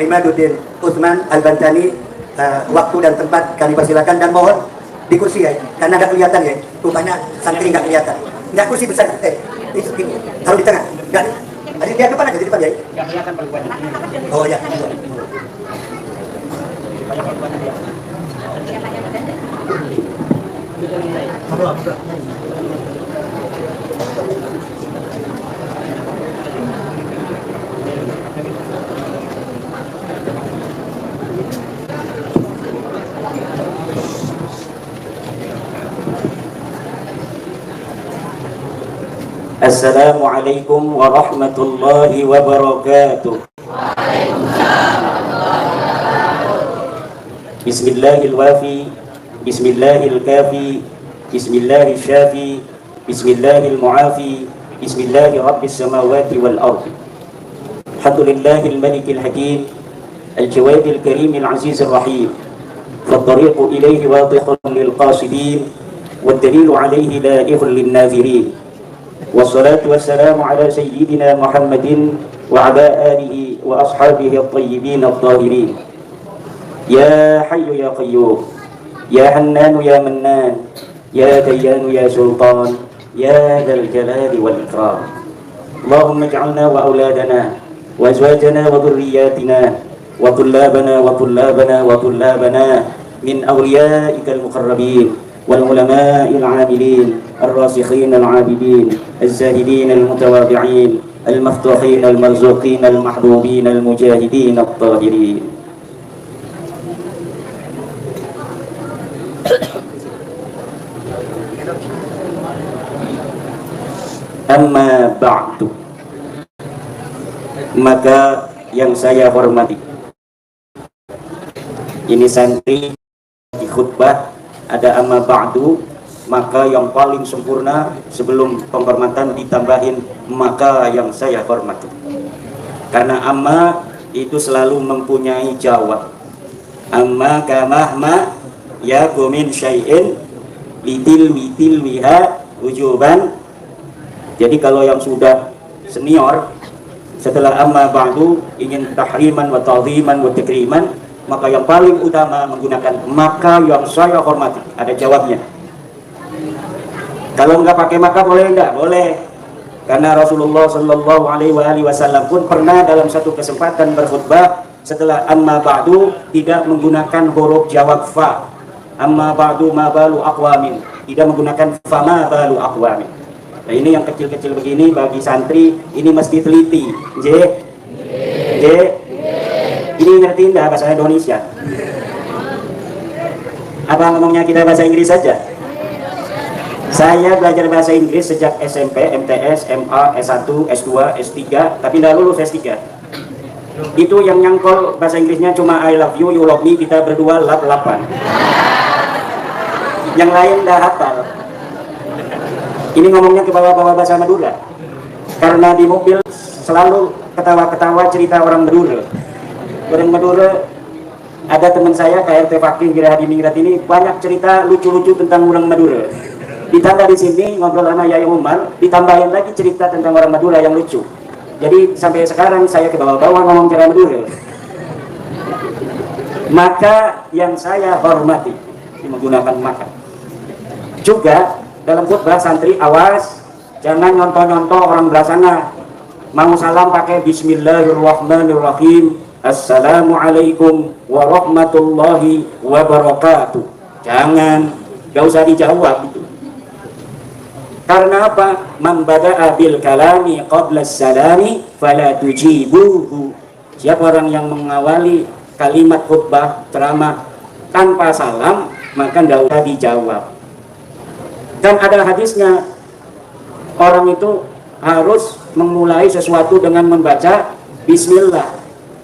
Imaduddin Utsman Al-Bantani, waktu dan tempat kami persilakan, dan mohon di kursi ya, karena nggak kelihatan ya, rupanya santri nggak kelihatan. Nggak kursi besar, ini taruh di tengah, nggak. Ada di depan aja, di depan ya. Nggak kelihatan perempuannya. Oh ya. Assalamualaikum warahmatullahi wabarakatuh. Bismillahirrahmanirrahim. Bismillahirkafi. Bismillahirsyafi. Bismillahirmu'afi. Bismillahirrabbis samawati wal ardi. Alhamdulillahil malikil hakim, al-jawadil karimil azizir rahim. Fattariqu ilayhi wadihun lil qasidin, waddalilu alayhi la'ihun lin nazirin. Wassalatu wassalamu ala sayyidina Muhammadin wa ala alihi wa ashabihi at-tayyibin at-tahirin. Ya Hayyu ya Qayyum, ya Hannanu ya Mannan, ya Dayyanu ya Sultan, ya Dzal Jalali wal Ikram. Allahumma ij'alna wa auladana wa azwajana wa dhurriyyatina wa tullabana wa tullabana wa tullabana min awliyaikal muqarrabin wal ulama'il 'amilin الراسخين العابدين الزاهدين المتواضعين المفتوحين المرزوقين المحبوبين المجاهدين الطاهرين. Amma ba'du, maka yang saya hormati, ini santri di khutbah ada amma ba'du, maka yang paling sempurna sebelum penghormatan ditambahin maka yang saya hormati. Karena amma itu selalu mempunyai jawab. Amma kamahma ya min syai'in litil wiha wujuban. Jadi kalau yang sudah senior setelah amma ba'du ingin tahriman wa ta'ziman wa takriman, maka yang paling utama menggunakan maka yang saya hormati. Ada jawabnya. Kalau nggak pakai maka boleh nggak? Boleh. Karena Rasulullah Shallallahu Alaihi Wasallam pun pernah dalam satu kesempatan berkhutbah setelah amma ba'du tidak menggunakan huruf jawab fa. Amma ba'du ma balu aqwamin, tidak menggunakan fa ma balu aqwamin. Nah ini yang kecil-kecil begini bagi santri ini mesti teliti. Ini ngerti nggak bahasa Indonesia? Apa ngomongnya kita bahasa Inggris saja? Saya belajar bahasa Inggris sejak SMP, MTS, MA, S1, S2, S3, tapi tidak lulus S3. Itu yang nyangkol bahasa Inggrisnya cuma I love you, you love me, kita berdua lap-lapan. Yang lain dah hafal. Ini ngomongnya ke bawah-bawah bahasa Madura. Karena di mobil selalu ketawa-ketawa cerita orang Madura. Orang Madura, ada teman saya KRT Fakih Girahadi Mingrat ini banyak cerita lucu-lucu tentang orang Madura. Ditambah di sini ngobrol sama Yai Umar, ditambahin lagi cerita tentang orang Madura yang lucu. Jadi sampai sekarang saya ke bawah-bawah ngomong cara Madura. Maka yang saya hormati menggunakan maka. Juga dalam khutbah santri awas, jangan nyontoh-nyontoh orang belah sana. Mau salam pakai Bismillahirrahmanirrahim. Assalamualaikum warahmatullahi wabarakatuh. Jangan, gak usah dijawab itu. Karena apa? Man bada'a bil kalami qabla salami fala tujibuhu. Siapa orang yang mengawali kalimat khutbah ceramah tanpa salam, maka tidak usah dijawab. Dan ada hadisnya, orang itu harus memulai sesuatu dengan membaca bismillah.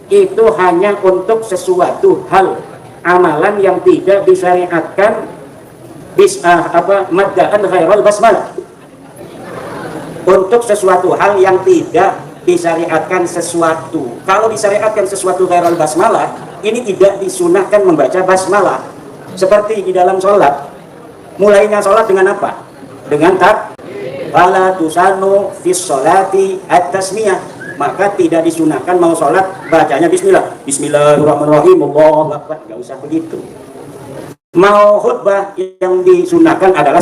Itu hanya untuk sesuatu hal amalan yang tidak disyariatkan madda'an ghairal basmalah. Untuk sesuatu hal yang tidak disyariatkan sesuatu. Kalau disyariatkan sesuatu ghairal basmalah, ini tidak disunahkan membaca basmalah. Seperti di dalam sholat, mulainya sholat dengan apa? Dengan fala tusanu fis sholati at-tasmiyah. maka tidak disunahkan mau sholat bacanya bismillah, bismillahirrahmanirrahim, Allahu Akbar, nggak usah begitu. Mau khutbah yang disunahkan adalah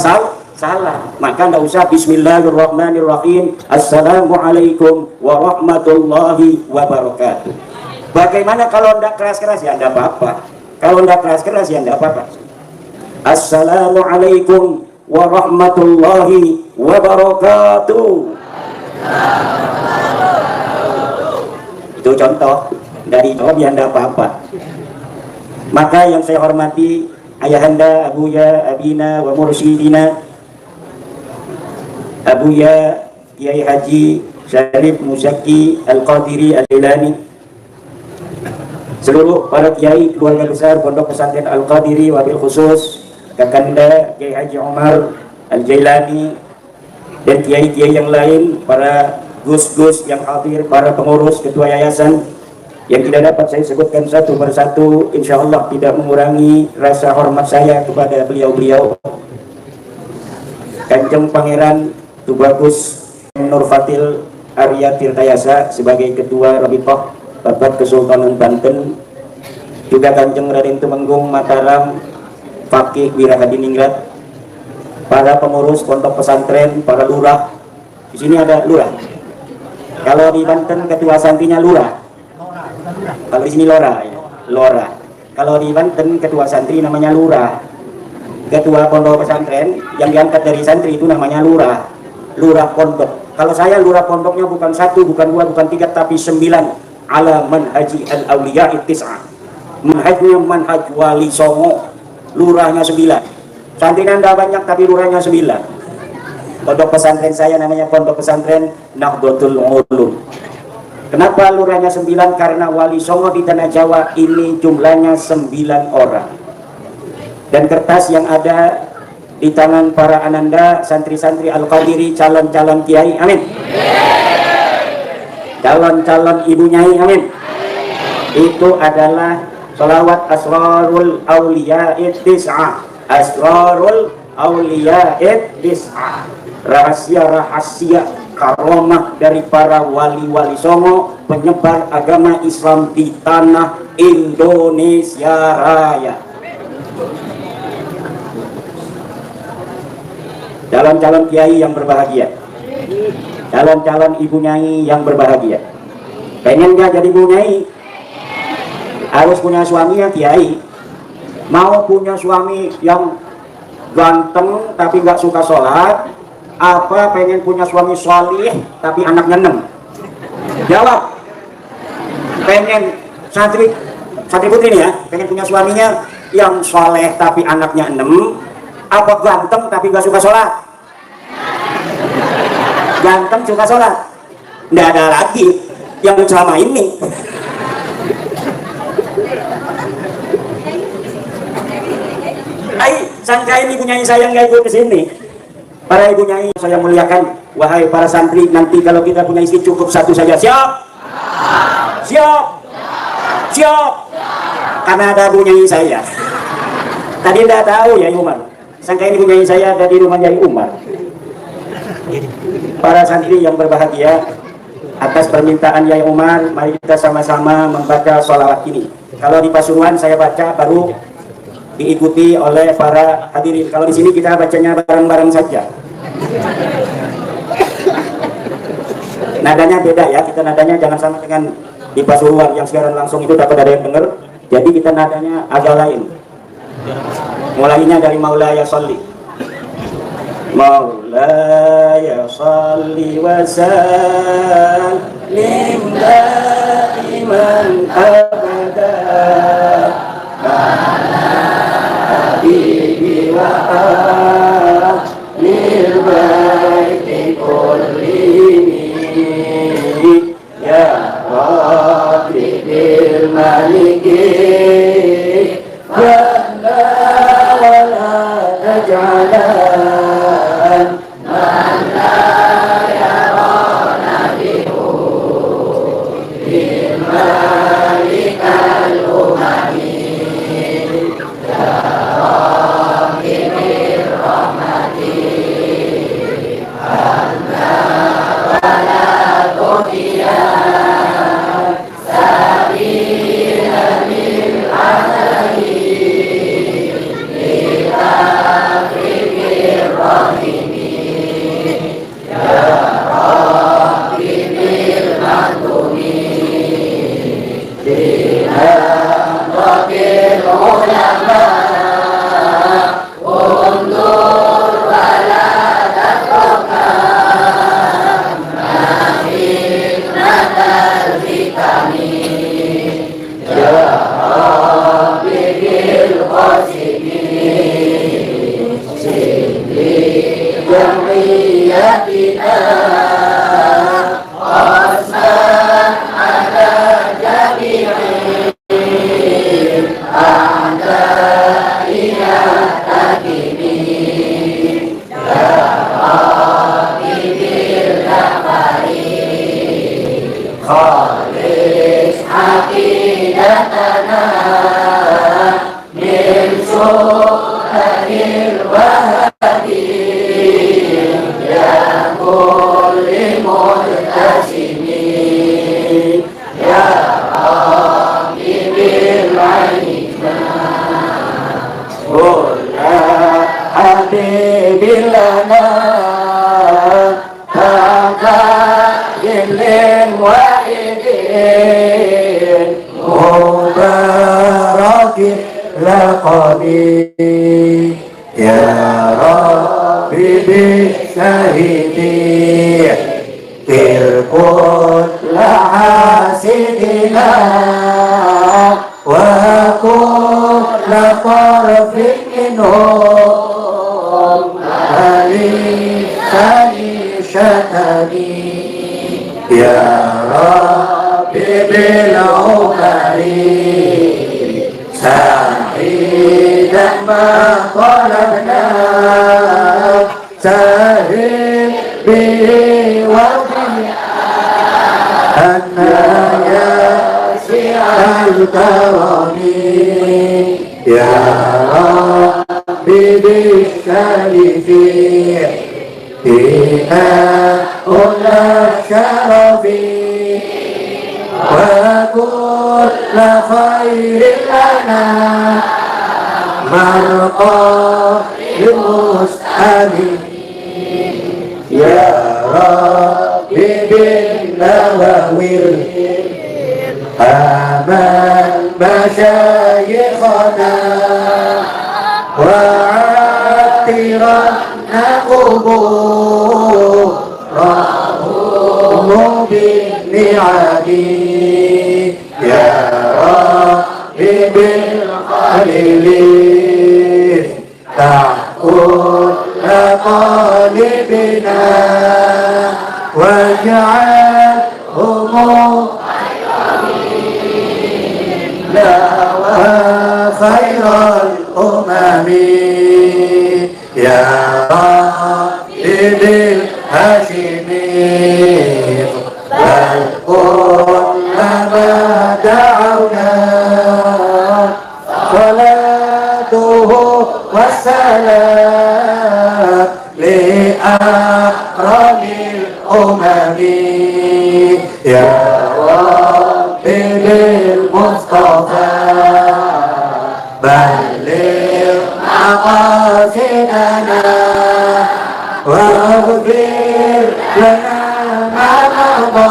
salah, maka nggak usah bismillahirrahmanirrahim, assalamualaikum warahmatullahi wabarakatuh. Bagaimana kalau ndak keras-keras? Ya ndak apa-apa. Kalau ndak keras-keras ya ndak apa-apa. Assalamualaikum warahmatullahi wabarakatuh. Itu contoh dari jawab yang ndak apa-apa. Maka yang saya hormati ayahanda, abuya, abina, wa mursyidina, abuya Kiai Haji Syarif Muzaki Al-Qadiri Al-Jilani, seluruh para kiai keluarga besar Pondok Pesantren Al-Qadiri, wabil khusus Kakanda Kiai Haji Umar Al-Jailani, dan kiai-kiai yang lain, para gus-gus yang hadir, para pengurus, ketua yayasan yang tidak dapat saya sebutkan satu persatu, insya Allah tidak mengurangi rasa hormat saya kepada beliau-beliau. Kanjeng Pangeran Tubagus Nur Fatil Arya Tirtayasa sebagai Ketua Rabithah Babat Kesultanan Banten, juga Kanjeng Raden Tumenggung Mataram Fakih Wirahadiningrat, para pengurus pondok pesantren, para lurah. Di sini ada lurah. Kalau di Banten ketua santrinya lurah. Kalau di sini lora, ya. Lora. Kalau di Banten ketua santri namanya lurah. Ketua pondok pesantren yang diangkat dari santri itu namanya lurah. Lurah pondok. Kalau saya lurah pondoknya bukan 1, bukan 2, bukan 3, tapi 9. Ala manhaji al-awliya ittis'ah. Manhajnya manhaj wali songo. Lurahnya 9. Santri anda banyak tapi lurahnya 9. Pondok pesantren saya namanya pondok pesantren Nahdlatul Ulum. Kenapa lurahnya 9? Karena wali songo di tanah Jawa ini jumlahnya 9 orang. Dan kertas yang ada di tangan para ananda santri-santri Al-Qadiri, calon-calon kiai, amin. Calon-calon ibu nyai, amin. Itu adalah salawat Asrarul Awliya'id Tis'ah. Asrarul Awliya'id Tis'ah. Rahasia-rahasia karomah dari para wali-wali songo penyebar agama Islam di tanah Indonesia Raya. Calon-calon kiai yang berbahagia, calon-calon ibu nyai yang berbahagia. Pengen gak jadi ibu nyai? Harus punya suami yang kiai. Mau punya suami yang ganteng tapi gak suka sholat, apa pengen punya suami sholih tapi anaknya 6? Jawab. Pengen santri putri nih ya, pengen punya suaminya yang sholeh tapi anaknya 6, apa ganteng tapi gak suka sholat? Ganteng suka sholat. Nggak ada lagi yang selama ini. Sangka ini punya saya nggak ikut ke sini. Para ibu nyai saya muliakan, wahai para santri, nanti kalau kita punya istri cukup 1 saja. Siap? Siap? Siap? Karena ada ibu nyai saya. Tadi tidak tahu ya Umar. Sangka ini ibu nyai saya ada di rumah Yai Umar. Para santri yang berbahagia, atas permintaan Yai Umar, mari kita sama-sama membaca sholawat ini. Kalau di Pasuruan saya baca, baru diikuti oleh para hadirin. Kalau di sini kita bacanya bareng-bareng saja. Nadanya beda ya, kita nadanya jangan sama dengan di Pasuruan yang siaran langsung itu dapat ada yang dengar. Jadi kita nadanya agak lain. Mulainya dari Maulaya Sholli. Maulaya Sholli wa sallim daiman abada habibi wa ahlil baiti kullihim ya Rabbi bil maliki wa la taj'alan man la yarana bihu bil malikal umami ya lana Ilin wa'idin Mubarakin laqani Ya Rabbi bisyahidi Tilkul lahasidina Wa kulla tarfin minhum Alisani syatani Ya Rabbi bil umari Sa'idan ma talabna Sahib bihi wa bihi Anna ya si'al karami Ya Rabbi bisyarifin Ina ula syarafi Wa kulla khairin lana Marqa limus'ali Ya Rabbi bin nawawir Aman masyayikhana Wa'atiran Quburahu binni'adi Ya Rabbi bil khalili Ta'kul qalibina Waj'alhum wa khairal umami Ya Rabbi bil hashimi Bal kullama da'awna Salatuhu wassalam Li akramil umami Ya Rabbi bil Mustafa Baligh maqasidana Waghfir lana ma madha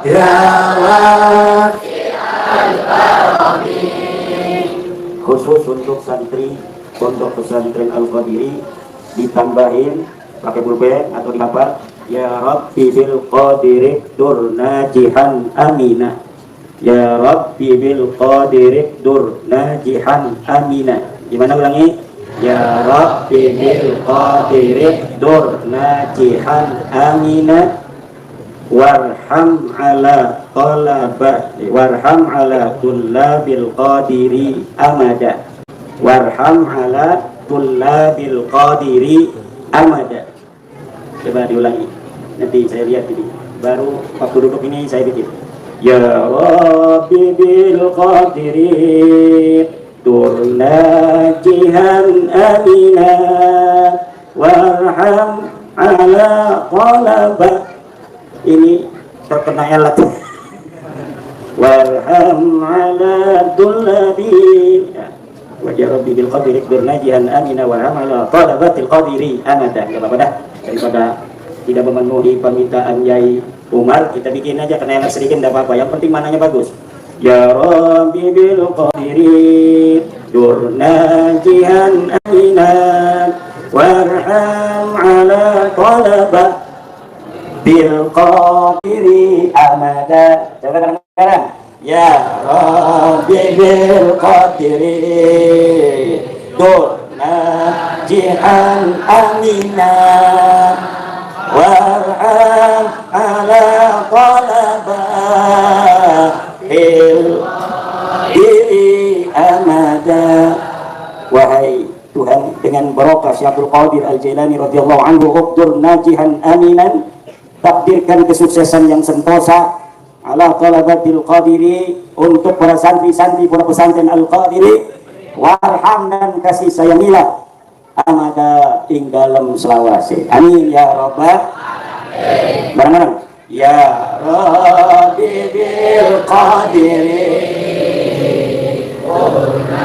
Ya wasi'al karami Khusus untuk santri Pondok Pesantren Al-Qadiri ditambahin pakai pulpen atau dihafal Ya Rabbi bil qadiri durnajihan amina Ya Rabbi bil qadiri durnajihan amina Gimana ulangi? Ya Rabbi bil qadiri durnajihan amina Warham ala tullabil qadiri amada Warham ala tullabil qadiri amada Coba diulangi nanti saya lihat ini baru waktu duduk ini saya bikin Ya Rabbi bil qadiri turnajihan amina warham ala qalaba ini terkena elat warham ala tullabi wajah Rabbi bil qadiri turnajihan amina warham ala qalabatil qadiri amada ya apa dah daripada tidak memenuhi permintaan Yai Umar kita bikin aja kena enak sedikit tidak apa-apa yang penting mananya bagus Ya Rabbi bil qadiri durnajihan aminan warham ala talaba bil qadiri amada coba kadang-kadang Ya Rabbi bil qadiri durnajihan aminan warham ala talaba bil diri amada wahai Tuhan dengan barokah Syekh Abdul Qadir Al-Jailani radhiyallahu anhu uqdur najihan aminan takdirkan kesuksesan yang sentosa ala talabatil qadiri untuk para santri-santri para pesantren Al-Qadiri warham dan kasih sayangilah amada ing dalam selawase amin ya rabbal bareng-bareng Ya Rabbi bil qadiri Qurnajihan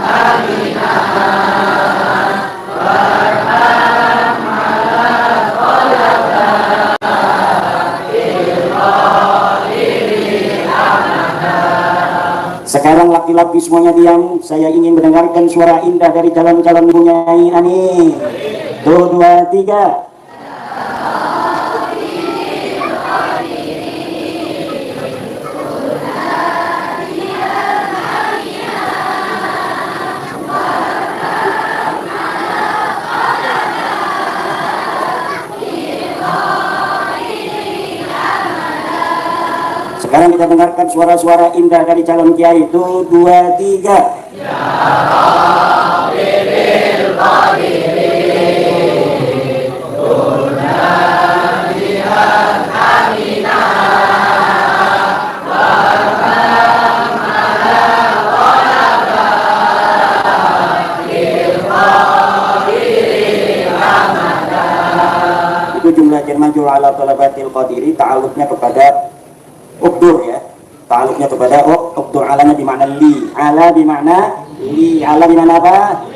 aminah Sekarang laki-laki semuanya diam. Saya ingin mendengarkan suara indah dari calon-calon penyanyi. Amin. 1, 2, 3. Sekarang kita dengarkan suara-suara indah dari calon kiai. 1, 2, 3. Itu jumlah majul ala talabatil qadiri, ta'aluknya kepada ukdur ya, ta'aluknya kepada ukdur. Alanya dimana li, ala dimana li, ala dimana apa?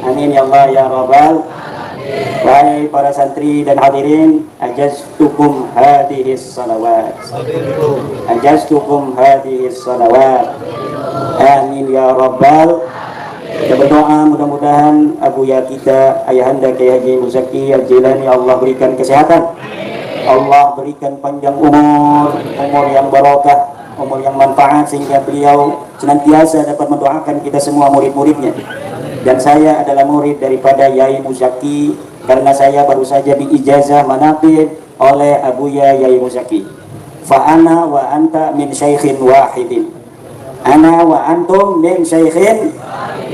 Amin ya Allah ya Rabbal. Wahai para santri dan hadirin, ajaztukum hadhis salawat, ajaztukum hadhis salawat. Amin ya Rabbal. Kita berdoa mudah-mudahan Abuya kita, Ayahanda Kiai Haji Muzaki Al-Jilani, Allah berikan kesehatan, Allah berikan panjang umur yang barokah, umur yang manfaat, sehingga beliau senantiasa dapat mendoakan kita semua murid-muridnya. Dan saya adalah murid daripada Yai Muzaki, karena saya baru saja diijazah manaqib oleh Abuya Yai Muzaki. Fa'ana wa anta min syaikhin wahidin, ana wa antum min syaikhin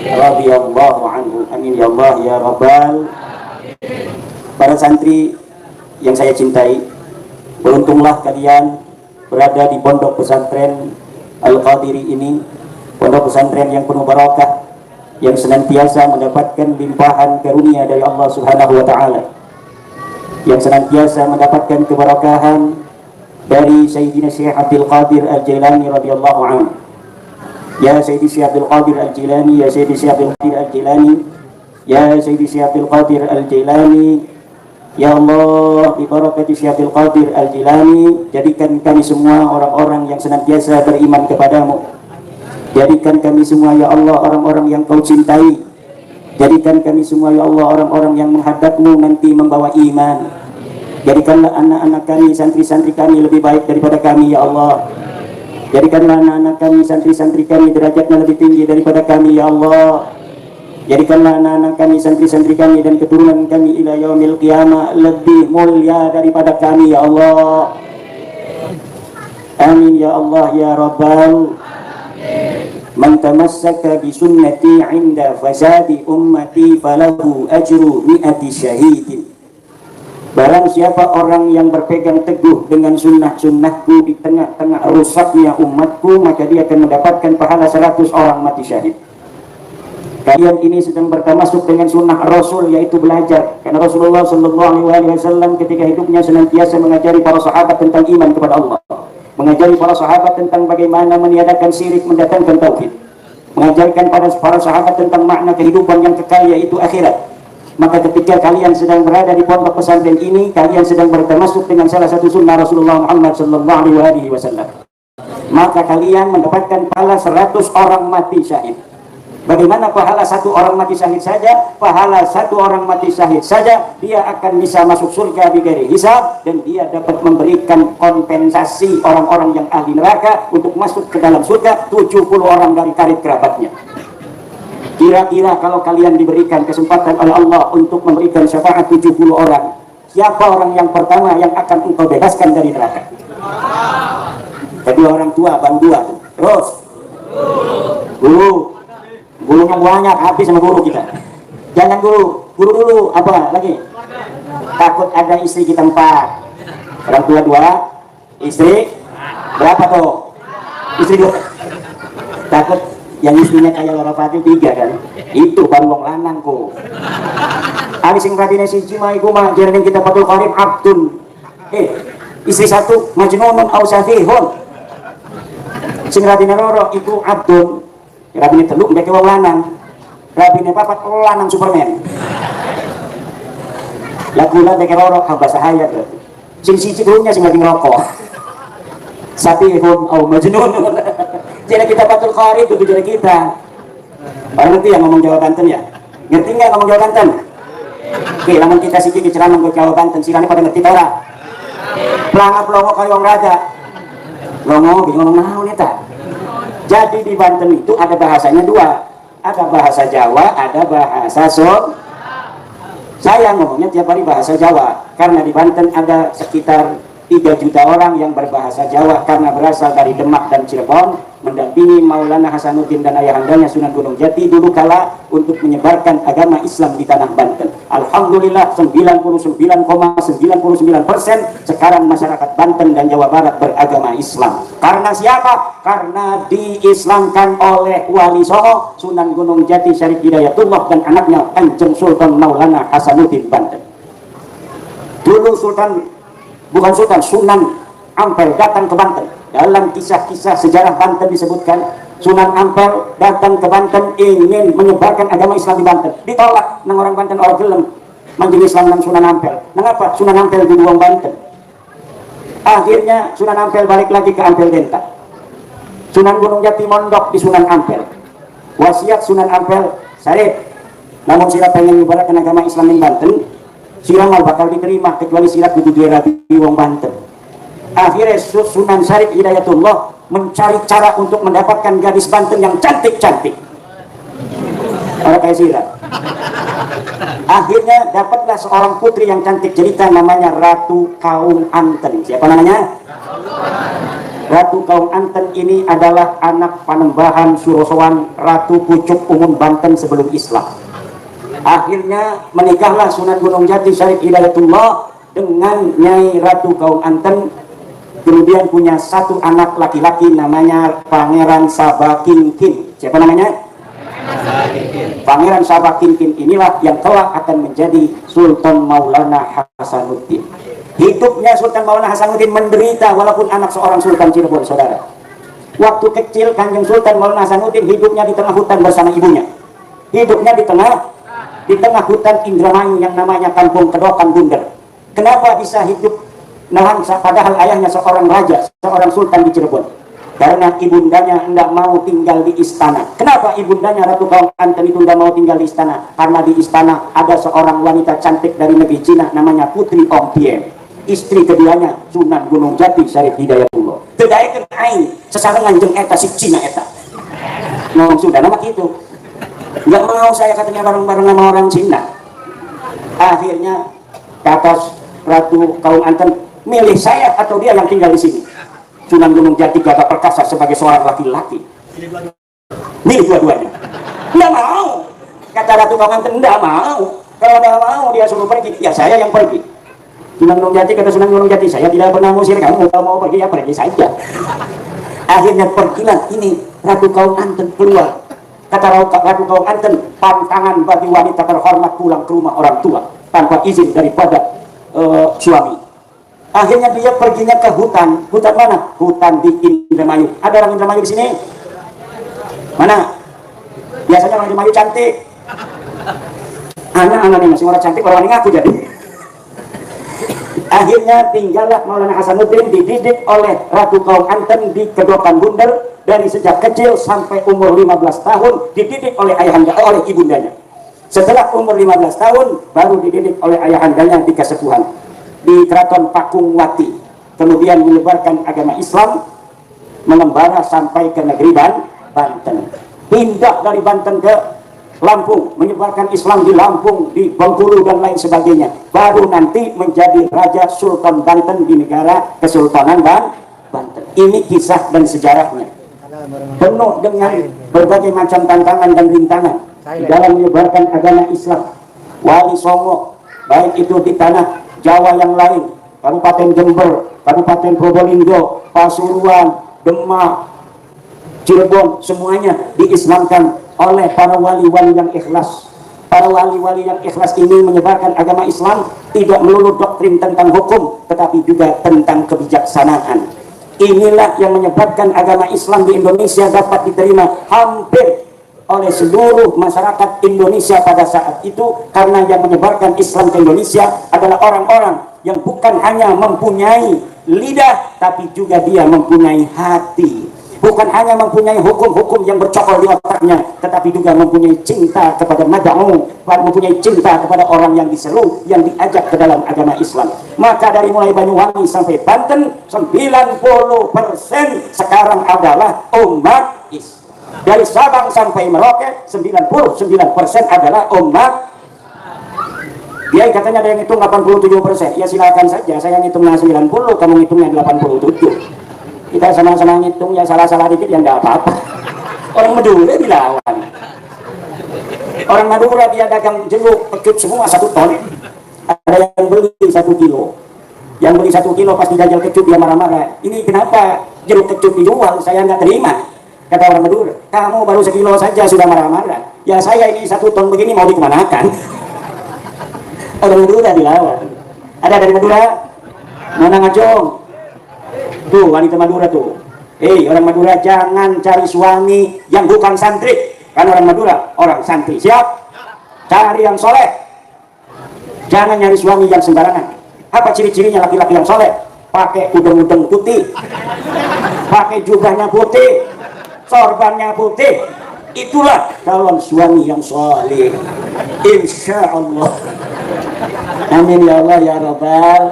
radhiyallahu anhu. Amin ya Allah ya Rabbal. Para santri yang saya cintai, beruntunglah kalian berada di pondok pesantren Al-Qadiri ini, pondok pesantren yang penuh barakah, yang senantiasa mendapatkan limpahan karunia dari Allah Subhanahu wa taala, yang senantiasa mendapatkan keberkahan dari Sayyidina Syekh Abdul Qadir Al-Jilani radhiyallahu anhu. Ya Sayyidi Syekh Abdul Qadir Al-Jilani, ya Sayyidi Syekh Abdul Qadir Al-Jilani, ya Sayyidi Syekh Abdul Qadir Al-Jilani. Ya Allah, di barakati Syekh Abdul Qadir Al-Jilani, jadikan kami semua orang-orang yang senantiasa beriman kepadamu. Jadikan kami semua ya Allah orang-orang yang kau cintai. Jadikan kami semua ya Allah orang-orang yang menghadapmu nanti membawa iman. Jadikanlah anak-anak kami, santri-santri kami lebih baik daripada kami ya Allah. Jadikanlah anak-anak kami, santri-santri kami derajatnya lebih tinggi daripada kami ya Allah. Jadikanlah anak-anak kami, santri-santri kami dan keturunan kami ila yaumil qiyamah lebih mulia daripada kami ya Allah. Amin ya Allah ya Rabbal. Man tamassaka bi sunnati 'inda fasadi ummati falahu ajru mi'ati syahidin. Barang siapa orang yang berpegang teguh dengan sunnah-sunnahku di tengah-tengah rusaknya umatku, maka dia akan mendapatkan pahala 100 orang mati syahid. Kalian ini sedang bertamasuk dengan sunnah Rasul, yaitu belajar. Karena Rasulullah SAW ketika hidupnya senantiasa mengajari para sahabat tentang iman kepada Allah, mengajari para sahabat tentang bagaimana meniadakan syirik, mendatangkan tauhid, mengajarkan pada para sahabat tentang makna kehidupan yang kekal, yaitu akhirat. Maka ketika kalian sedang berada di pondok pesantren ini, kalian sedang bertamasuk dengan salah satu sunnah Rasulullah Muhammad SAW. Maka kalian mendapatkan pahala 100 orang mati syahid. Bagaimana pahala 1 orang mati syahid saja? Pahala 1 orang mati syahid saja, dia akan bisa masuk surga bighairi hisab, dan dia dapat memberikan kompensasi orang-orang yang ahli neraka untuk masuk ke dalam surga 70 orang dari karib kerabatnya. Kira-kira kalau kalian diberikan kesempatan oleh Allah untuk memberikan syafaat 70 orang, siapa orang yang pertama yang akan engkau bebaskan dari neraka? Kedua orang tua, bang dua. Terus gurunya banyak, habis sama guru kita. Jangan guru dulu, apa lagi? Takut ada istri kita 4, orang tua 2, istri berapa tuh? Istri 2. Takut yang istrinya kayak Lara Fatil 3 kan? Itu baru wong lanang kok. Ari sing radine siji mah iku mah jarene kita patul qarib abdun. Istri 1 majnunun au safihun. Sing radine loro iku abdun. Radine 3 mbeke wong lanang. Radine 4 lanang Superman. Laguna mbeke loro hamba sahaya berarti. Sing siji dulunya sing lagi ngerokok. Safihun au majnunun. Jadi kita batul khari itu jadi kita. Orang ngerti yang ngomong Jawa Banten ya? Ngerti nggak ngomong Jawa Banten? Oke, lamun kita siki ceramah ke Jawa Banten, sirane pada ngerti ora? Pelangap longo kaya wong raja. Longo bingung naon eta. Jadi di Banten itu ada bahasanya dua. Ada bahasa Jawa, ada bahasa Sunda. Saya ngomongnya tiap hari bahasa Jawa karena di Banten ada sekitar 3 juta orang yang berbahasa Jawa karena berasal dari Demak dan Cirebon, mendampingi Maulana Hasanuddin dan ayahandanya Sunan Gunung Jati dulu kala untuk menyebarkan agama Islam di tanah Banten. Alhamdulillah 99,99% sekarang masyarakat Banten dan Jawa Barat beragama Islam. Karena siapa? Karena diislamkan oleh Wali Songo Sunan Gunung Jati Syarif Hidayatullah dan anaknya Kanjeng Sultan Maulana Hasanuddin Banten. Dulu Sunan Ampel datang ke Banten. Dalam kisah-kisah sejarah Banten disebutkan Sunan Ampel datang ke Banten ingin menyebarkan agama Islam di Banten. Ditolak nang orang Banten orang gelem manjing Islam nang Sunan Ampel. Nangapa? Sunan Ampel di wong Banten. Akhirnya Sunan Ampel balik lagi ke Ampel Denta. Sunan Gunung Jati mondok di Sunan Ampel. Wasiat Sunan Ampel, Sarip, namun sira pengen menyebarkan agama Islam di Banten, sira mal bakal diterima kecuali sira kudu di wong Banten. Akhirnya Sunan Syarif Hidayatullah mencari cara untuk mendapatkan gadis Banten yang cantik-cantik. Orang kayak sira. Akhirnya dapatlah seorang putri yang cantik cerita namanya Ratu Kaung Anten. Siapa namanya? Ratu Kaung Anten ini adalah anak panembahan Surosowan Ratu Pucuk Umun Banten sebelum Islam. Akhirnya menikahlah Sunan Gunung Jati Syarif Hidayatullah dengan Nyai Ratu Kaung Anten. Kemudian punya satu anak laki-laki namanya Pangeran Sabakinkin. Siapa namanya? Pangeran Sabakinkin inilah yang kelak akan menjadi Sultan Maulana Hasanuddin. Hidupnya Sultan Maulana Hasanuddin menderita walaupun anak seorang Sultan Cirebon, saudara. Waktu kecil Kanjeng Sultan Maulana Hasanuddin hidupnya di tengah hutan bersama ibunya. Hidupnya di tengah hutan Indramayu yang namanya Kampung Kedokan Bunder. Kenapa bisa hidup padahal ayahnya seorang raja, seorang sultan di Cirebon? Karena ibundanya tidak mau tinggal di istana. Kenapa ibundanya Ratu Kaung Anten itu tidak mau tinggal di istana? Karena di istana ada seorang wanita cantik dari negeri Cina namanya Putri Ong Tien. Istri keduanya Sunan Gunung Jati Syarif Hidayatullah. Tedaekeun aing sesarengan jeung eta si Cina eta. Ngomong sudah nama gitu. Nggak mau saya katanya bareng-bareng sama orang Cina. Akhirnya kata Ratu Kaung Anten, milih saya atau dia yang tinggal di sini. Sunan Gunung Jati gagah perkasa sebagai seorang laki-laki. Milih dua-duanya. Nggak mau. Kata Ratu Kaung Anten, nggak mau. Kalau nggak mau dia suruh pergi, ya saya yang pergi. Sunan Gunung Jati kata Sunan Gunung Jati, saya tidak pernah ngusir kamu. Kalau mau pergi ya pergi saja. Akhirnya pergilah ini Ratu Kaung Anten keluar. Kata Ratu Kaung Anten, pantangan bagi wanita terhormat pulang ke rumah orang tua tanpa izin daripada suami. Akhirnya dia perginya ke hutan. Hutan mana? Hutan di Indramayu. Ada orang Indramayu di sini? Mana? Biasanya orang Indramayu cantik. Anak-anak ini masih orang cantik, orang ngaku jadi. Akhirnya tinggallah Maulana Hasanuddin dididik oleh Ratu Kaung Anten di Kedokan Bunder dari sejak kecil sampai umur 15 tahun dididik oleh ayahanda, oleh ibundanya. Setelah umur 15 tahun baru dididik oleh ayahandanya di Kasepuhan di Keraton Pakung Wati. Kemudian menyebarkan agama Islam, mengembara sampai ke negeri Banten. Pindah dari Banten ke Lampung, menyebarkan Islam di Lampung, di Bengkulu dan lain sebagainya. Baru nanti menjadi Raja Sultan Banten di negara Kesultanan Banten. Ini kisah dan sejarahnya. Penuh dengan berbagai macam tantangan dan rintangan dalam menyebarkan agama Islam. Wali Songo, baik itu di tanah Jawa yang lain, Kabupaten Jember, Kabupaten Probolinggo, Pasuruan, Demak, Cirebon, semuanya diislamkan oleh para wali-wali yang ikhlas. Para wali-wali yang ikhlas ini menyebarkan agama Islam tidak melulu doktrin tentang hukum, tetapi juga tentang kebijaksanaan. Inilah yang menyebabkan agama Islam di Indonesia dapat diterima hampir oleh seluruh masyarakat Indonesia pada saat itu, karena yang menyebarkan Islam ke Indonesia adalah orang-orang yang bukan hanya mempunyai lidah, tapi juga dia mempunyai hati. bukan hanya mempunyai hukum-hukum yang bercokol di otaknya, tetapi juga mempunyai cinta kepada mad'u, mempunyai cinta kepada orang yang diseru, yang diajak ke dalam agama Islam. Maka dari mulai Banyuwangi sampai Banten, 90% sekarang adalah umat Islam. Dari Sabang sampai Merauke, 99% adalah umat. Dia katanya ada yang hitung 87%. Ya silakan saja, saya ngitungnya 90, kamu ngitungnya 87. Kita sama-sama ngitung, ya salah-salah dikit ya enggak apa-apa. Orang Madura dilawan. Orang Madura dia dagang jeruk kecut semua 1 ton. Ada yang beli 1 kilo. Yang beli 1 kilo pas dijajal kecut dia marah-marah. Ini kenapa jeruk kecut dijual? Saya nggak terima. Kata orang Madura, kamu baru sekilo saja sudah marah-marah. Ya saya ini 1 ton begini mau dikemanakan? Orang Madura dilawan. Ada dari Madura? Mana ngajong? Tuh wanita Madura tuh. Orang Madura jangan cari suami yang bukan santri. Kan orang Madura orang santri. Siap? Cari yang soleh. Jangan nyari suami yang sembarangan. Apa ciri-cirinya laki-laki yang soleh? Pakai udeng-udeng putih, pakai jubahnya putih, sorbannya putih. Itulah calon suami yang soleh. Insya Allah. Amin ya Allah ya Rabbal.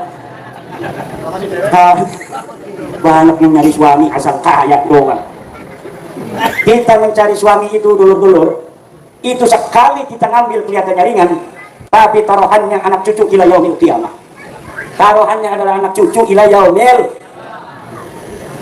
Banyak yang nyari suami asal kaya doang. Kita mencari suami itu dulur-dulur, itu sekali kita ngambil kelihatannya ringan, tapi taruhannya anak cucu ila yaumil qiyamah. Taruhannya adalah anak cucu ila yaumil.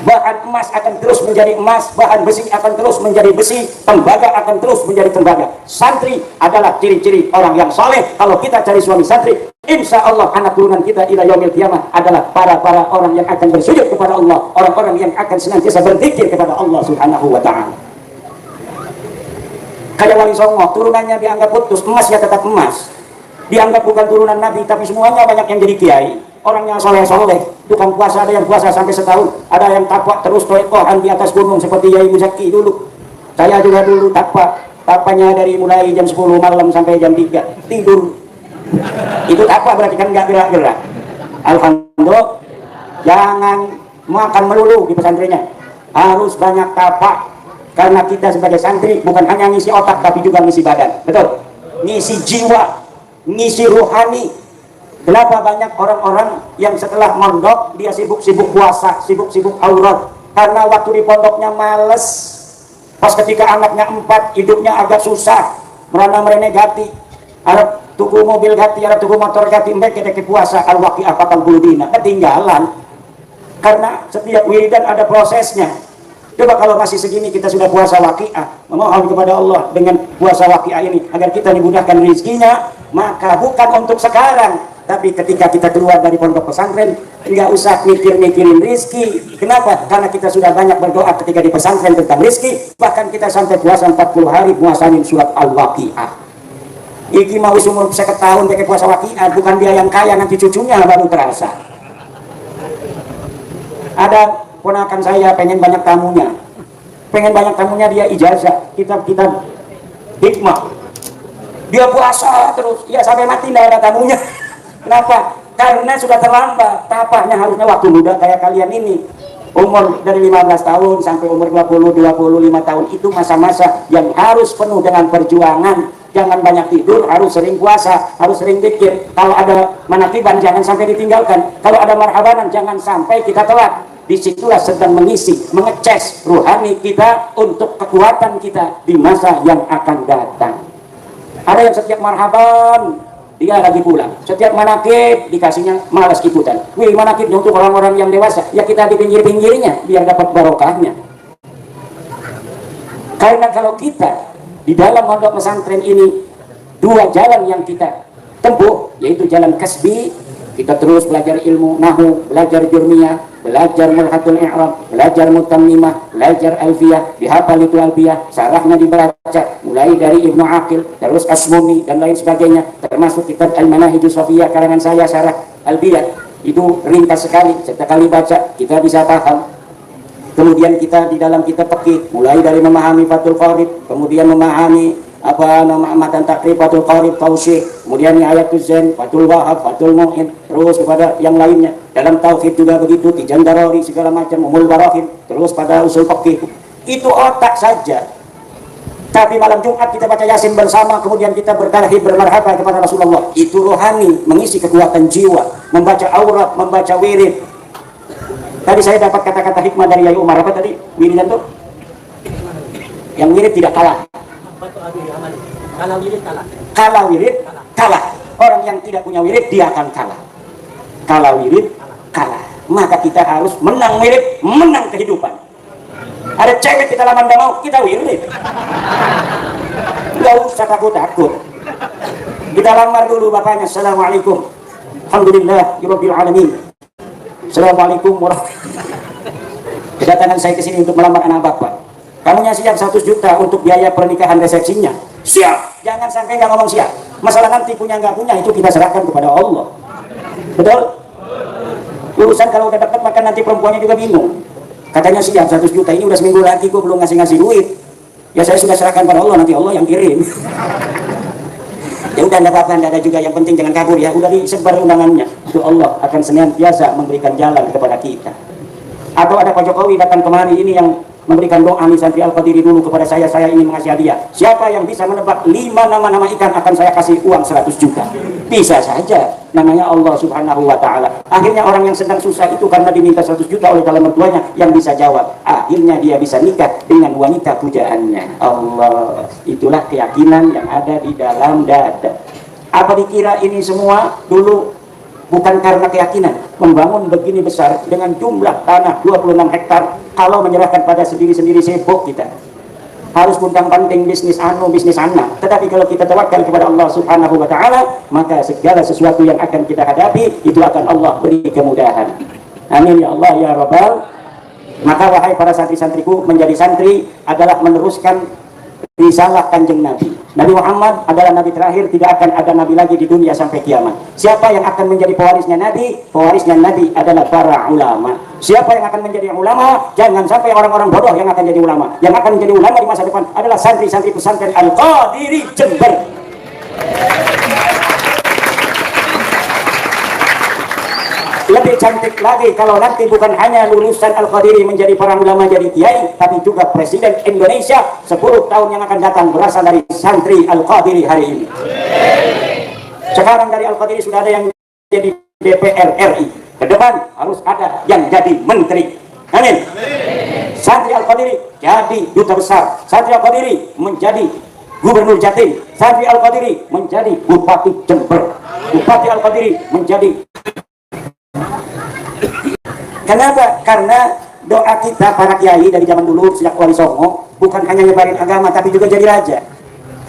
Bahan emas akan terus menjadi emas, bahan besi akan terus menjadi besi, tembaga akan terus menjadi tembaga. Santri adalah ciri-ciri orang yang soleh. Kalau kita cari suami santri, insya Allah anak turunan kita ila yaumil qiyamah adalah para orang yang akan bersujud kepada Allah, orang-orang yang akan senantiasa berzikir kepada Allah Subhanahu wa ta'ala. Kayak Wali Songo, turunannya dianggap putus, emasnya tetap emas. Dianggap bukan turunan Nabi, tapi semuanya banyak yang jadi kiai. Orangnya soleh-soleh, tukang puasa, ada yang puasa sampai setahun, ada yang takwa terus toekohan di atas gunung seperti Yai Muzaki dulu. Saya juga dulu takpanya dari mulai jam 10 malam sampai jam 3 tidur. Itu takwa berarti kan nggak gerak-gerak. Alhamdulillah, jangan makan melulu di pesantrennya, harus banyak tapak, karena kita sebagai santri bukan hanya ngisi otak tapi juga ngisi badan, betul, ngisi jiwa, ngisi rohani. Kenapa banyak orang-orang yang setelah mondok dia sibuk-sibuk puasa, sibuk-sibuk aurat? Karena waktu di pondoknya males. Pas ketika anaknya 4, hidupnya agak susah, merana merene gati, arep tuku mobil gati, arep tuku motor gati, mbek ke puasa al-waqi'ah 40 dina, ketinggalan. Karena setiap wiridan ada prosesnya. Coba kalau masih segini kita sudah puasa waqi'ah, memohon kepada Allah dengan puasa waqi'ah ini agar kita dimudahkan rezekinya, maka bukan untuk sekarang, tapi ketika kita keluar dari pondok pesantren, nggak usah mikirin rezeki. Kenapa? Karena kita sudah banyak berdoa ketika di pesantren tentang rezeki. Bahkan kita sampai puasa 40 hari puasain surat Al-Waqi'ah. Iki mau umur 50 tahun pakai puasa waqi'ah, bukan dia yang kaya, nanti cucunya baru terasa. Ada ponakan saya pengen banyak tamunya, dia ijazah kitab hikmah, dia puasa terus, ya sampai mati tidak ada tamunya. Kenapa? Karena sudah terlambat. Tapahnya harusnya waktu muda kayak kalian ini, umur dari 15 tahun sampai umur 20-25 tahun, itu masa-masa yang harus penuh dengan perjuangan. Jangan banyak tidur, harus sering puasa, harus sering zikir. Kalau ada manakiban jangan sampai ditinggalkan, kalau ada marhabanan jangan sampai kita telat. Disitulah sedang mengisi, mengecas rohani kita untuk kekuatan kita di masa yang akan datang. Ada yang setiap marhaban dia lagi pulang, setiap manakib dikasihnya malas ikutan. Wih, manakibnya untuk orang-orang yang dewasa, ya kita di pinggir-pinggirnya biar dapat barokahnya. Karena kalau kita di dalam pondok pesantren ini, 2 jalan yang kita tempuh, yaitu jalan kasbi, kita terus belajar ilmu nahwu, belajar jurmiyah, belajar mulhatul i'rab, belajar mutammimah, belajar alfiyah, dihafal itu alfiyah, sarahnya dibaca mulai dari Ibnu Aqil, terus Asmuni dan lain sebagainya, termasuk kitab Al-Manahijus Shafiyah karangan saya, sarah alfiyah. Itu ringkas sekali, sekali baca kita bisa paham. Kemudian kita di dalam kitab fikih mulai dari memahami Fathul Qorib, kemudian memahami apa nama matan takrib, Fathul Qarib, Tausyih, kemudian Ayatul Zain, Fathul Wahab, Fathul Mu'in, terus kepada yang lainnya. Dalam tauhid juga begitu, Tijan Darori segala macam, Umul Barahim, terus pada usul fikih. Itu otak saja. Tapi malam Jumat kita baca Yasin bersama, kemudian kita bertarhib bermarhaban kepada Rasulullah. Itu rohani, mengisi kekuatan jiwa, membaca aurat, membaca wirid. Tadi saya dapat kata-kata hikmah dari Yai Umar. Apa tadi wiridan tuh? Yang wirid tidak kalah. Kalah wirid, kalah. Orang yang tidak punya wirid dia akan kalah. Kalah wirid, kalah. Maka kita harus menang wirid, menang kehidupan. Ada cewek kita lamar nggak mau, kita wirid. Nggak usah takut-takut. Kita lamar dulu bapaknya. Assalamualaikum. Alhamdulillah, Rabbil Alamin. Assalamualaikum warahmatullahi wabarakatuh. Kedatangan saya ke sini untuk melamar anak bapak. Kamunya siap 100 juta untuk biaya pernikahan resepsinya? Siap. Jangan sampai nggak ngomong siap. Masalah nanti punya nggak punya itu kita serahkan kepada Allah. Betul? Urusan kalau udah dapat maka nanti perempuannya juga bingung. Katanya siap 100 juta, ini udah seminggu lagi gue belum ngasih duit. Ya saya sudah serahkan pada Allah, nanti Allah yang kirim. Ya udah enggak apa-apa, enggak ada juga, yang penting jangan kabur ya. Udah disebar undangannya. Itu Allah akan senantiasa memberikan jalan kepada kita. Atau ada Pak Jokowi datang kemari ini yang memberikan doa nih santri Al-Qadiri dulu kepada saya ingin mengasih hadiah. Siapa yang bisa menebak 5 nama-nama ikan akan saya kasih uang 100 juta. Bisa saja, namanya Allah Subhanahu wa Ta'ala. Akhirnya orang yang sedang susah itu karena diminta 100 juta oleh calon mertuanya yang bisa jawab. Akhirnya dia bisa nikah dengan wanita pujaannya. Allah, itulah keyakinan yang ada di dalam dada. Apa dikira ini semua dulu bukan karena keyakinan, membangun begini besar dengan jumlah tanah 26 hektar, kalau menyerahkan pada sendiri-sendiri sibuk kita. Harus puntang-panting bisnis anu, bisnis ana. Tetapi kalau kita tawakal kepada Allah Subhanahu wa Ta'ala, maka segala sesuatu yang akan kita hadapi itu akan Allah beri kemudahan. Amin ya Allah ya Rabbal. Maka wahai para santri-santriku, menjadi santri adalah meneruskan risalah Kanjeng Nabi. Nabi Muhammad adalah Nabi terakhir, tidak akan ada Nabi lagi di dunia sampai kiamat. Siapa yang akan menjadi pewarisnya Nabi? Pewarisnya Nabi adalah para ulama. Siapa yang akan menjadi ulama? Jangan sampai orang-orang bodoh yang akan jadi ulama. Yang akan menjadi ulama di masa depan adalah santri-santri pesantren Al-Qadiri Jember. Lebih cantik lagi kalau nanti bukan hanya lulusan Al-Qadiri menjadi para ulama jadi kiai, tapi juga Presiden Indonesia 10 tahun yang akan datang berasal dari santri Al-Qadiri hari ini. Sekarang dari Al-Qadiri sudah ada yang jadi DPR RI. Ke depan harus ada yang jadi menteri. Amin. Santri Al-Qadiri jadi duta besar. Santri Al-Qadiri menjadi Gubernur Jatim. Santri Al-Qadiri menjadi Bupati Jember. Bupati Al-Qadiri menjadi. Kenapa? Karena doa kita para kiai dari zaman dulu sejak Wali Songo bukan hanya nyebarin agama tapi juga jadi raja.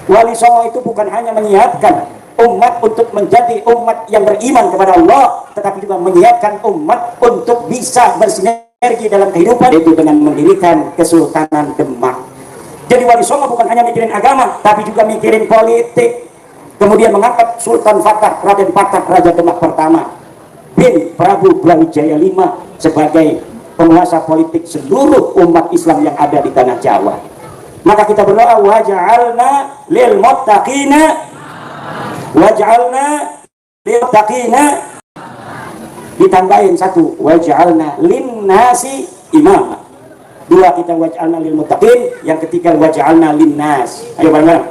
Wali Songo itu bukan hanya menyiapkan umat untuk menjadi umat yang beriman kepada Allah, tetapi juga menyiapkan umat untuk bisa bersinergi dalam kehidupan, itu dengan mendirikan Kesultanan Demak. Jadi Wali Songo bukan hanya mikirin agama tapi juga mikirin politik. Kemudian mengangkat Sultan Fatah, Raden Patah, Raja Demak pertama bin Prabu Brawijaya V sebagai penguasa politik seluruh umat Islam yang ada di tanah Jawa. Maka kita berdoa, waj'alna lil muttaqina ditambahin satu, waj'alna lin nasi imama. Dua, kita waj'alna lil muttaqin, yang ketiga waj'alna lin nas. Ayo bareng-bareng.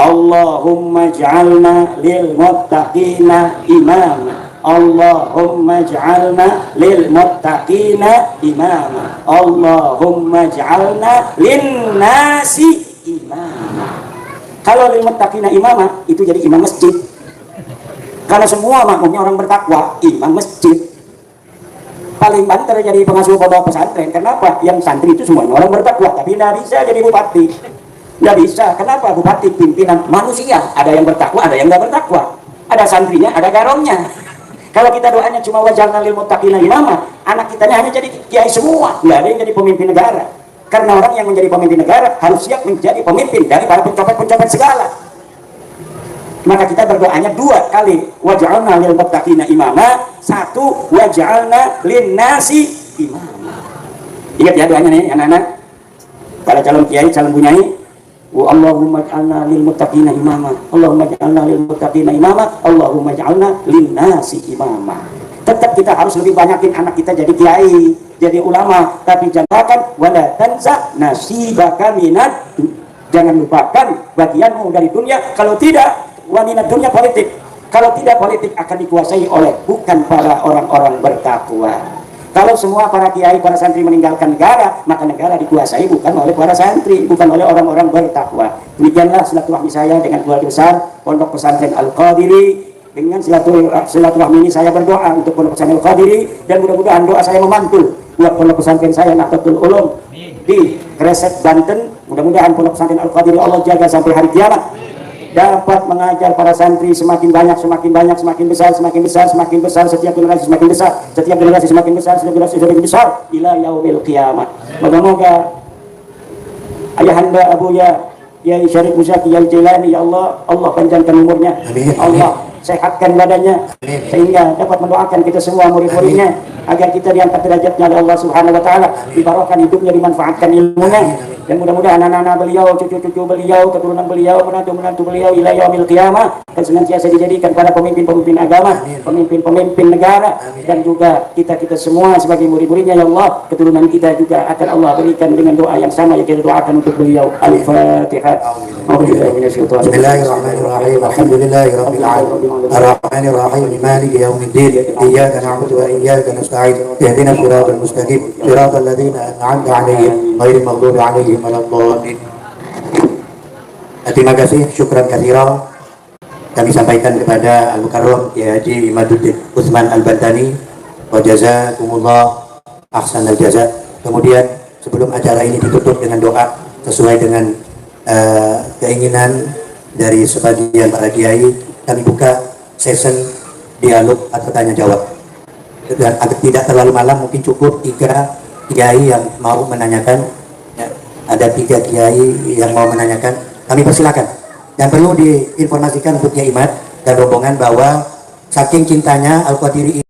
Allahumma ja'alna lil muttaqina imama. Allahumma ja'alna lil muttaqina imama. Allahumma ja'alna lin nasi imama. Kalau lil muttaqina imama itu jadi imam masjid. Kalau semua makmumnya orang bertakwa, imam masjid. Paling banter jadi pengasuh pondok pesantren. Kenapa? Yang santri itu semuanya orang bertakwa, tapi tidak bisa jadi bupati. Tidak bisa. Kenapa? Bupati pimpinan manusia. Ada yang bertakwa, ada yang tidak bertakwa. Ada santrinya, ada garongnya. Kalau kita doanya cuma waj'alna lil muttaqina imama, anak kitanya hanya jadi kiai semua, nggak ada yang jadi pemimpin negara. Karena orang yang menjadi pemimpin negara harus siap menjadi pemimpin dari para pencopet-pencopet segala. Maka kita berdoanya 2 kali, waj'alna lil muttaqina imama, 1 waj'alna lin nasi imama. Ingat ya doanya nih anak-anak, para calon kiai, calon bunyai. Allahumma ij'alna lil muttaqina imama, Allahumma ij'alna lil muttaqina imama, Allahumma ij'alna lin nasi imama. Tetap kita harus lebih banyakin anak kita jadi kiai, jadi ulama, tapi jangan wala tansa nasibaka minad, jangan lupakan bagianmu dari dunia. Kalau tidak, waminat dunia politik. Kalau tidak, politik akan dikuasai oleh bukan para orang-orang bertakwa. Kalau semua para kiai, para santri meninggalkan negara, maka negara dikuasai bukan oleh para santri, bukan oleh orang-orang bertakwa. Demikianlah silaturahmi saya dengan keluarga besar Pondok Pesantren Al-Qadiri. Dengan silaturahmi ini saya berdoa untuk Pondok Pesantren Al-Qadiri, dan mudah-mudahan doa saya memantul buat Pondok Pesantren saya Nahdlatul Ulum di Gresik, Banten. Mudah-mudahan Pondok Pesantren Al-Qadiri Allah jaga sampai hari kiamat, dapat mengajar para santri semakin banyak, semakin banyak, semakin besar, semakin besar, semakin besar, setiap generasi semakin besar, setiap generasi semakin besar, setiap generasi semakin besar, ila yaumil qiyamah. Moga-moga ayahanda Abuya Kiai Syarif Muzaki Al-Jailani, ya Allah, Allah panjangkan umurnya, Allah sehatkan badannya, sehingga dapat mendoakan kita semua murid-muridnya agar kita diangkat derajatnya oleh Allah Subhanahu wa taala, dibarokahkan hidupnya, dimanfaatkan ilmunya, dan mudah-mudahan anak-anak beliau, cucu-cucu beliau, keturunan beliau, menantu-menantu beliau ila yaumil qiyamah dan senantiasa dijadikan para pemimpin-pemimpin agama, pemimpin-pemimpin negara, dan juga kita-kita semua sebagai murid-muridnya, ya Allah, keturunan kita juga akan Allah berikan dengan doa yang sama yang kita doakan untuk beliau. Al-Fatihah. Bismillahirrahmanirrahim. Alhamdulillahirabbil alamin. Ar-Rahmanir Rahim. Maliki yaumiddin. Iyyaka na'budu wa iyyaka nasta'in. Ihdinas siratal mustaqim. Siratal ladzina an'amta 'alaihim ghairil maghdubi 'alaihim waladdallin. Terima kasih, syukran katsiran kami sampaikan kepada Al-Mukarram Kiai Haji Imaduddin Utsman Al-Bantani, wa jazakumullah ahsanal jaza. Kemudian sebelum acara ini ditutup dengan doa sesuai dengan keinginan dari sebagian para kiai, kami buka session dialog atau tanya jawab. Dan agar tidak terlalu malam, mungkin cukup 3 kiai yang mau menanyakan. Ya, ada 3 kiai yang mau menanyakan, kami persilakan. Dan perlu diinformasikan untuk Kiai Imad dan rombongan bahwa saking cintanya Al-Qadiri